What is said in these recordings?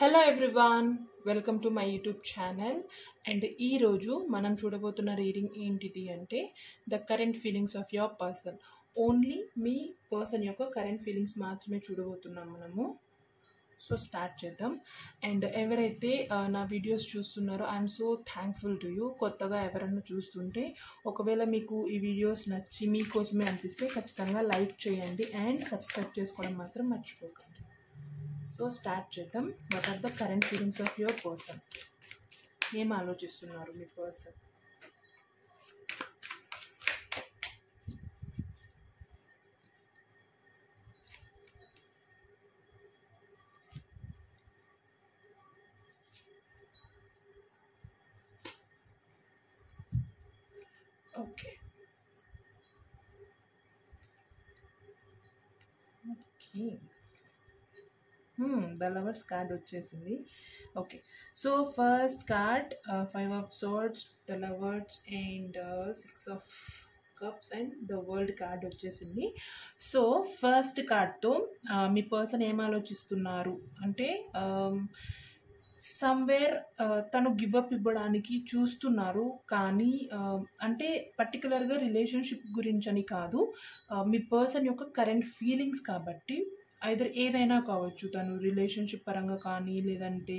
Hello everyone, welcome to my YouTube channel. And ఈరోజు మనం చూడబోతున్న reading ఏంటిది అంటే the current feelings of your person. Only me person యొక్క current feelings మాత్రమే చూడబోతున్నాం మనము. సో స్టార్ట్ చేద్దాం. అండ్ ఎవరైతే నా వీడియోస్ చూస్తున్నారో I'm so thankful to you. కొత్తగా ఎవరైనా చూస్తుంటే ఒకవేళ మీకు ఈ వీడియోస్ నచ్చి మీకోసమే అనిపిస్తే ఖచ్చితంగా లైక్ చేయండి అండ్ సబ్స్క్రైబ్ చేసుకోవడం మాత్రం మర్చిపోకండి. సో స్టార్ట్ చేద్దాం. What are the current feelings of your person? ఏం ఆలోచిస్తున్నారు మీ person? Okay okay the lovers card వచ్చేసింది. Okay, so first card 5 of swords, the lovers and 6 of cups and the world card వచ్చేసింది. So first కార్డ్తో మీ person ఏం ఆలోచిస్తున్నారు అంటే సమ్వేర్ తను గివప్ ఇవ్వడానికి చూస్తున్నారు, కానీ అంటే పర్టికులర్గా రిలేషన్షిప్ గురించి అని కాదు, మీ పర్సన్ యొక్క కరెంట్ ఫీలింగ్స్ కాబట్టి ఐదర్ ఏదైనా కావచ్చు. తను రిలేషన్షిప్ పరంగా కానీ, లేదంటే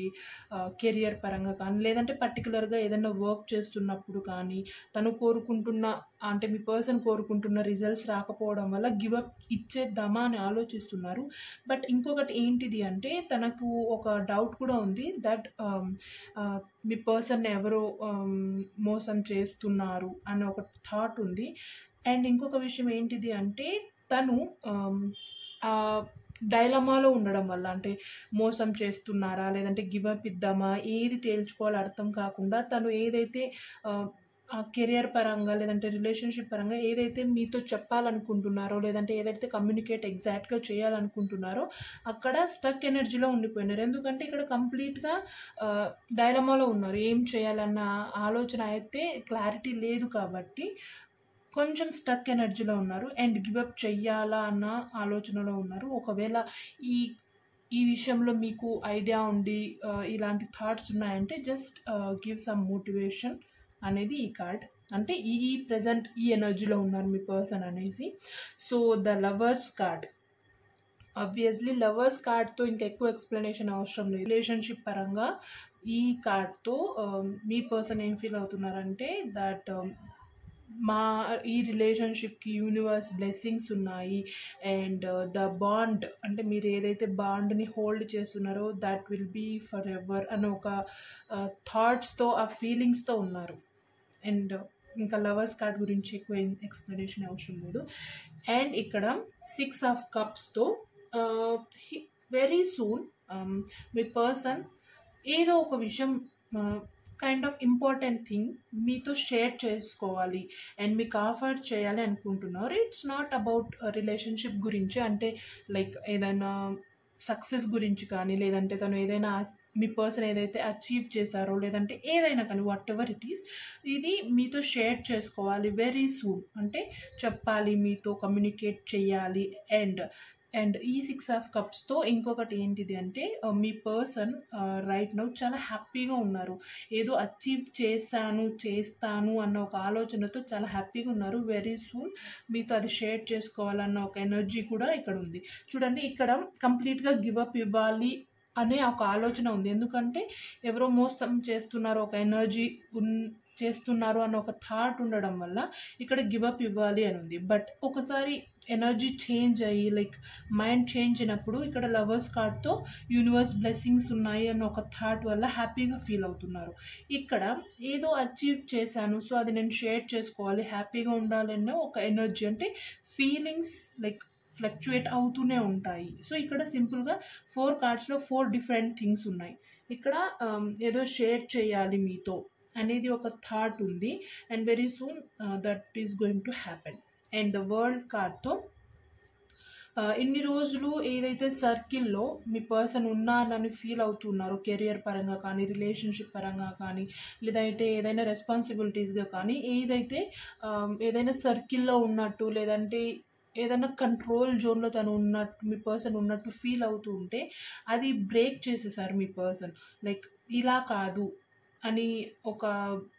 కెరియర్ పరంగా కానీ, లేదంటే పర్టికులర్గా ఏదైనా వర్క్ చేస్తున్నప్పుడు కానీ, తను కోరుకుంటున్న అంటే మీ పర్సన్ కోరుకుంటున్న రిజల్ట్స్ రాకపోవడం వల్ల గివప్ ఇచ్చేద్దామా అని ఆలోచిస్తున్నారు. బట్ ఇంకొకటి ఏంటిది అంటే తనకు ఒక డౌట్ కూడా ఉంది దట్ మీ పర్సన్ ఎవరో మోసం చేస్తున్నారు అనే ఒక థాట్ ఉంది. అండ్ ఇంకొక విషయం ఏంటిది అంటే తను డైలమాలో ఉండడం వల్ల, అంటే మోసం చేస్తున్నారా లేదంటే గివప్ ఇద్దామా ఏది తేల్చుకోవాలో అర్థం కాకుండా తను ఏదైతే ఆ కెరియర్ పరంగా లేదంటే రిలేషన్షిప్ పరంగా ఏదైతే మీతో చెప్పాలనుకుంటున్నారో లేదంటే ఏదైతే కమ్యూనికేట్ ఎగ్జాక్ట్గా చేయాలనుకుంటున్నారో అక్కడ స్టక్ ఎనర్జీలో ఉండిపోయినారు. ఎందుకంటే ఇక్కడ కంప్లీట్గా డైలమాలో ఉన్నారు. ఏం చేయాలన్న ఆలోచన అయితే క్లారిటీ లేదు కాబట్టి కొంచెం స్టక్ ఎనర్జీలో ఉన్నారు అండ్ గివప్ చెయ్యాలా అన్న ఆలోచనలో ఉన్నారు. ఒకవేళ ఈ విషయంలో మీకు ఐడియా ఉండి ఇలాంటి థాట్స్ ఉన్నాయంటే జస్ట్ గివ్ సమ్ మోటివేషన్ అనేది ఈ కార్డ్. అంటే ఈ ప్రజెంట్ ఈ ఎనర్జీలో ఉన్నారు మీ పర్సన్ అనేసి. So the lovers card, obviously lovers కార్డ్తో ఇంకా ఎక్కువ ఎక్స్ప్లెనేషన్ అవసరం లేదు. రిలేషన్షిప్ పరంగా ఈ కార్డ్తో మీ పర్సన్ ఏం ఫీల్ అవుతున్నారంటే దట్ ఈ రిలేషన్షిప్కి యూనివర్స్ బ్లెస్సింగ్స్ ఉన్నాయి అండ్ ద బాండ్, అంటే మీరు ఏదైతే బాండ్ని హోల్డ్ చేస్తున్నారో that will be forever అని ఒక థాట్స్తో ఆ ఫీలింగ్స్తో ఉన్నారు. అండ్ ఇంకా లవర్స్ కార్డ్ గురించి ఎక్కువ ఎక్స్ప్లెనేషన్ అవసరం లేదు. అండ్ ఇక్కడ 6 of Cupsతో వెరీ సూన్ మీ పర్సన్ ఏదో ఒక విషయం కైండ్ ఆఫ్ ఇంపార్టెంట్ థింగ్ మీతో షేర్ చేసుకోవాలి అండ్ మీకు ఆఫర్ చేయాలి అనుకుంటున్నారు. ఇట్స్ నాట్ అబౌట్ రిలేషన్షిప్ గురించి, అంటే లైక్ ఏదైనా సక్సెస్ గురించి కానీ, లేదంటే తను ఏదైనా మీ పర్సన్ ఏదైతే అచీవ్ చేశారో లేదంటే ఏదైనా కానీ వాట్ ఎవర్ ఇట్ ఈస్, ఇది మీతో షేర్ చేసుకోవాలి వెరీ సూన్, అంటే చెప్పాలి, మీతో కమ్యూనికేట్ చేయాలి. అండ్ ఈ 6 of Cupsతో ఇంకొకటి ఏంటిది అంటే మీ పర్సన్ రైట్ నౌ చాలా హ్యాపీగా ఉన్నారు. ఏదో అచీవ్ చేస్తాను అన్న ఒక ఆలోచనతో చాలా హ్యాపీగా ఉన్నారు. వెరీ సూన్ మీతో అది షేర్ చేసుకోవాలన్న ఒక ఎనర్జీ కూడా ఇక్కడ ఉంది. చూడండి, ఇక్కడ కంప్లీట్గా గివప్ ఇవ్వాలి అనే ఒక ఆలోచన ఉంది. ఎందుకంటే ఎవరో మోసం చేస్తున్నారు, ఒక ఎనర్జీ చేస్తున్నారు అన్న ఒక థాట్ ఉండడం వల్ల ఇక్కడ గివప్ ఇవ్వాలి అని ఉంది. బట్ ఒకసారి ఎనర్జీ చేంజ్ అయ్యి లైక్ మైండ్ చేంజ్ అయినప్పుడు ఇక్కడ లవర్స్ కార్డ్తో యూనివర్స్ బ్లెస్సింగ్స్ ఉన్నాయి అన్న ఒక థాట్ వల్ల హ్యాపీగా ఫీల్ అవుతున్నారు. ఇక్కడ ఏదో అచీవ్ చేశాను, సో అది నేను షేర్ చేసుకోవాలి, హ్యాపీగా ఉండాలన్న ఒక ఎనర్జీ, అంటే ఫీలింగ్స్ లైక్ ఫ్లక్చుయేట్ అవుతూనే ఉంటాయి. సో ఇక్కడ సింపుల్గా 4 కార్డ్స్లో 4 డిఫరెంట్ థింగ్స్ ఉన్నాయి. ఇక్కడ ఏదో షేర్ చేయాలి మీతో అనేది ఒక థాట్ ఉంది and very soon that is going to happen. And the world కార్డ్తో ఇన్ని రోజులు ఏదైతే సర్కిల్లో మీ పర్సన్ ఉన్నారని ఫీల్ అవుతున్నారు, కెరియర్ పరంగా కానీ, రిలేషన్షిప్ పరంగా కానీ, లేదంటే ఏదైనా రెస్పాన్సిబిలిటీస్గా కానీ, ఏదైనా సర్కిల్లో ఉన్నట్టు లేదంటే ఏదైనా కంట్రోల్ జోన్లో తను ఉన్నట్టు మీ పర్సన్ ఉన్నట్టు ఫీల్ అవుతూ ఉంటే అది బ్రేక్ చేసేసారు మీ పర్సన్. లైక్ ఇలా కాదు అని ఒక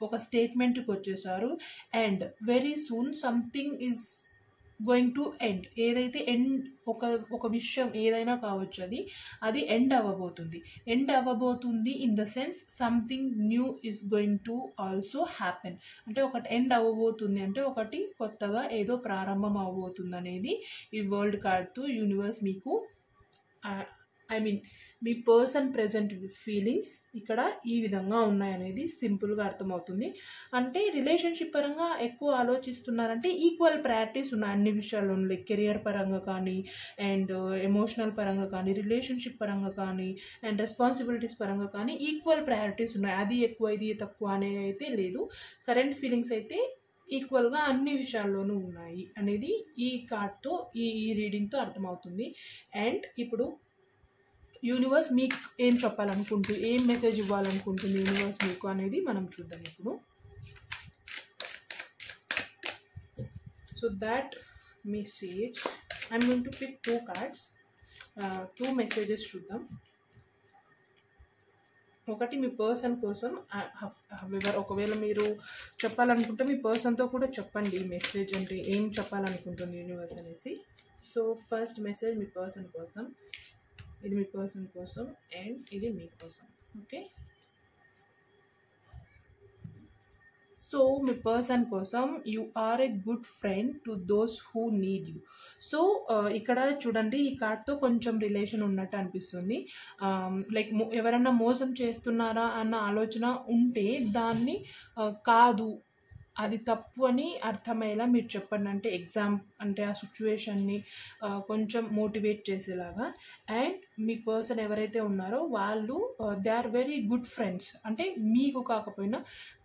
ఒక స్టేట్మెంట్కి వచ్చేసారు. And very soon something is going to end. ఏదైతే ఎండ్ ఒక విషయం ఏదైనా కావచ్చు, అది ఎండ్ అవ్వబోతుంది in the sense something new is going to also happen. అంటే ఒకటి ఎండ్ అవ్వబోతుంది అంటే ఒకటి కొత్తగా ఏదో ప్రారంభం అవ్వబోతుంది అనేది ఈ వరల్డ్ కార్డ్తో యూనివర్స్ మీకు I mean me person present feelings ఇక్కడ ఈ విధంగా ఉన్నాయనేది సింపుల్గా అర్థమవుతుంది. అంటే రిలేషన్షిప్ పరంగా ఎక్కువ ఆలోచిస్తున్నారంటే ఈక్వల్ ప్రయారిటీస్ ఉన్నాయి అన్ని విషయాల్లో. లైక్ కెరియర్ పరంగా కానీ, అండ్ ఎమోషనల్ పరంగా కానీ, రిలేషన్షిప్ పరంగా కానీ, అండ్ రెస్పాన్సిబిలిటీస్ పరంగా కానీ ఈక్వల్ ప్రయారిటీస్ ఉన్నాయి. అది ఎక్కువ ఇది తక్కువ అనేది అయితే లేదు. కరెంట్ ఫీలింగ్స్ అయితే ఈక్వల్గా అన్ని విషయాల్లోనూ ఉన్నాయి అనేది ఈ కార్డ్తో ఈ రీడింగ్తో అర్థమవుతుంది. అండ్ ఇప్పుడు యూనివర్స్ మీకు ఏం చెప్పాలనుకుంటుంది, ఏం మెసేజ్ ఇవ్వాలనుకుంటుంది యూనివర్స్ మీకు అనేది మనం చూద్దాం ఇప్పుడు. So that message I'm going to pick 2 cards, 2 messages చూద్దాం. ఒకటి మీ పర్సన్ కోసం. ఒకవేళ మీరు చెప్పాలనుకుంటే మీ పర్సన్తో కూడా చెప్పండి ఈ మెసేజ్ అంటే ఏం చెప్పాలనుకుంటుంది యూనివర్స్ అనేసి. సో ఫస్ట్ మెసేజ్ మీ పర్సన్ కోసం, ఇది మీ పర్సన్ కోసం అండ్ ఇది మీ కోసం. ఓకే, సో మీ పర్సన్ కోసం you are a good friend to those who need you. So ఇక్కడ చూడండి, ఈ కార్డ్తో కొంచెం రిలేషన్ ఉన్నట్టు అనిపిస్తుంది. లైక్ ఎవరన్నా మోసం చేస్తున్నారా అన్న ఆలోచన ఉంటే దాన్ని కాదు అది తప్పు అని అర్థమయ్యేలా మీరు చెప్పండి. అంటే ఎగ్జామ్ అంటే ఆ సిచ్యువేషన్ని కొంచెం మోటివేట్ చేసేలాగా. అండ్ మీ పర్సన్ ఎవరైతే ఉన్నారో వాళ్ళు they are very good friends. అంటే మీకు కాకపోయినా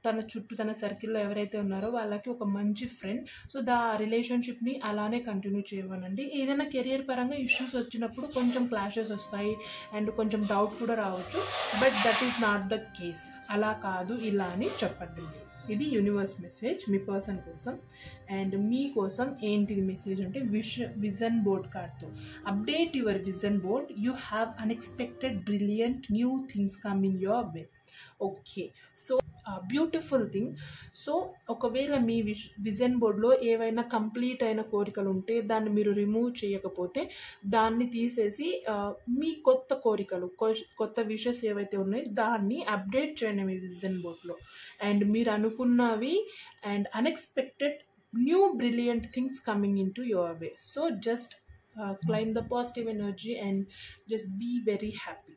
తన చుట్టూ తన సర్కిల్లో ఎవరైతే ఉన్నారో వాళ్ళకి ఒక మంచి ఫ్రెండ్. సో రిలేషన్షిప్ని అలానే కంటిన్యూ చేయమనండి. ఏదైనా కెరియర్ పరంగా ఇష్యూస్ వచ్చినప్పుడు కొంచెం క్లాషెస్ వస్తాయి అండ్ కొంచెం డౌట్ కూడా రావచ్చు, but that is not the case. అలా కాదు ఇలా అని చెప్పండి. ఇది యూనివర్స్ మెసేజ్ మీ పర్సన్ కోసం. అండ్ మీకోసం ఏంటిది మెసేజ్ అంటే విజన్ బోర్డ్ కార్డ్తో update your vision board, you have unexpected brilliant new things coming your way. Okay, so beautiful thing. So ఒకవేళ మీ విజన్ బోర్డ్లో ఏవైనా కంప్లీట్ అయిన కోరికలు ఉంటే దాన్ని మీరు రిమూవ్ చేయకపోతే దాన్ని తీసేసి మీ కొత్త కోరికలు కొత్త విషెస్ ఏవైతే ఉన్నాయో దాన్ని అప్డేట్ చేయండి మీ విజన్ బోర్డ్లో. అండ్ మీరు అనుకున్నవి and unexpected new brilliant things coming into your way. So just claim the positive energy and just be very happy.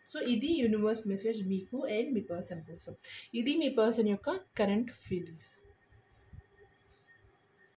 So ఇది యూనివర్స్ మెసేజ్ మీకు అండ్ మీ పర్సన్ కోసం. ఇది మీ పర్సన్ యొక్క కరెంట్ ఫీలింగ్స్.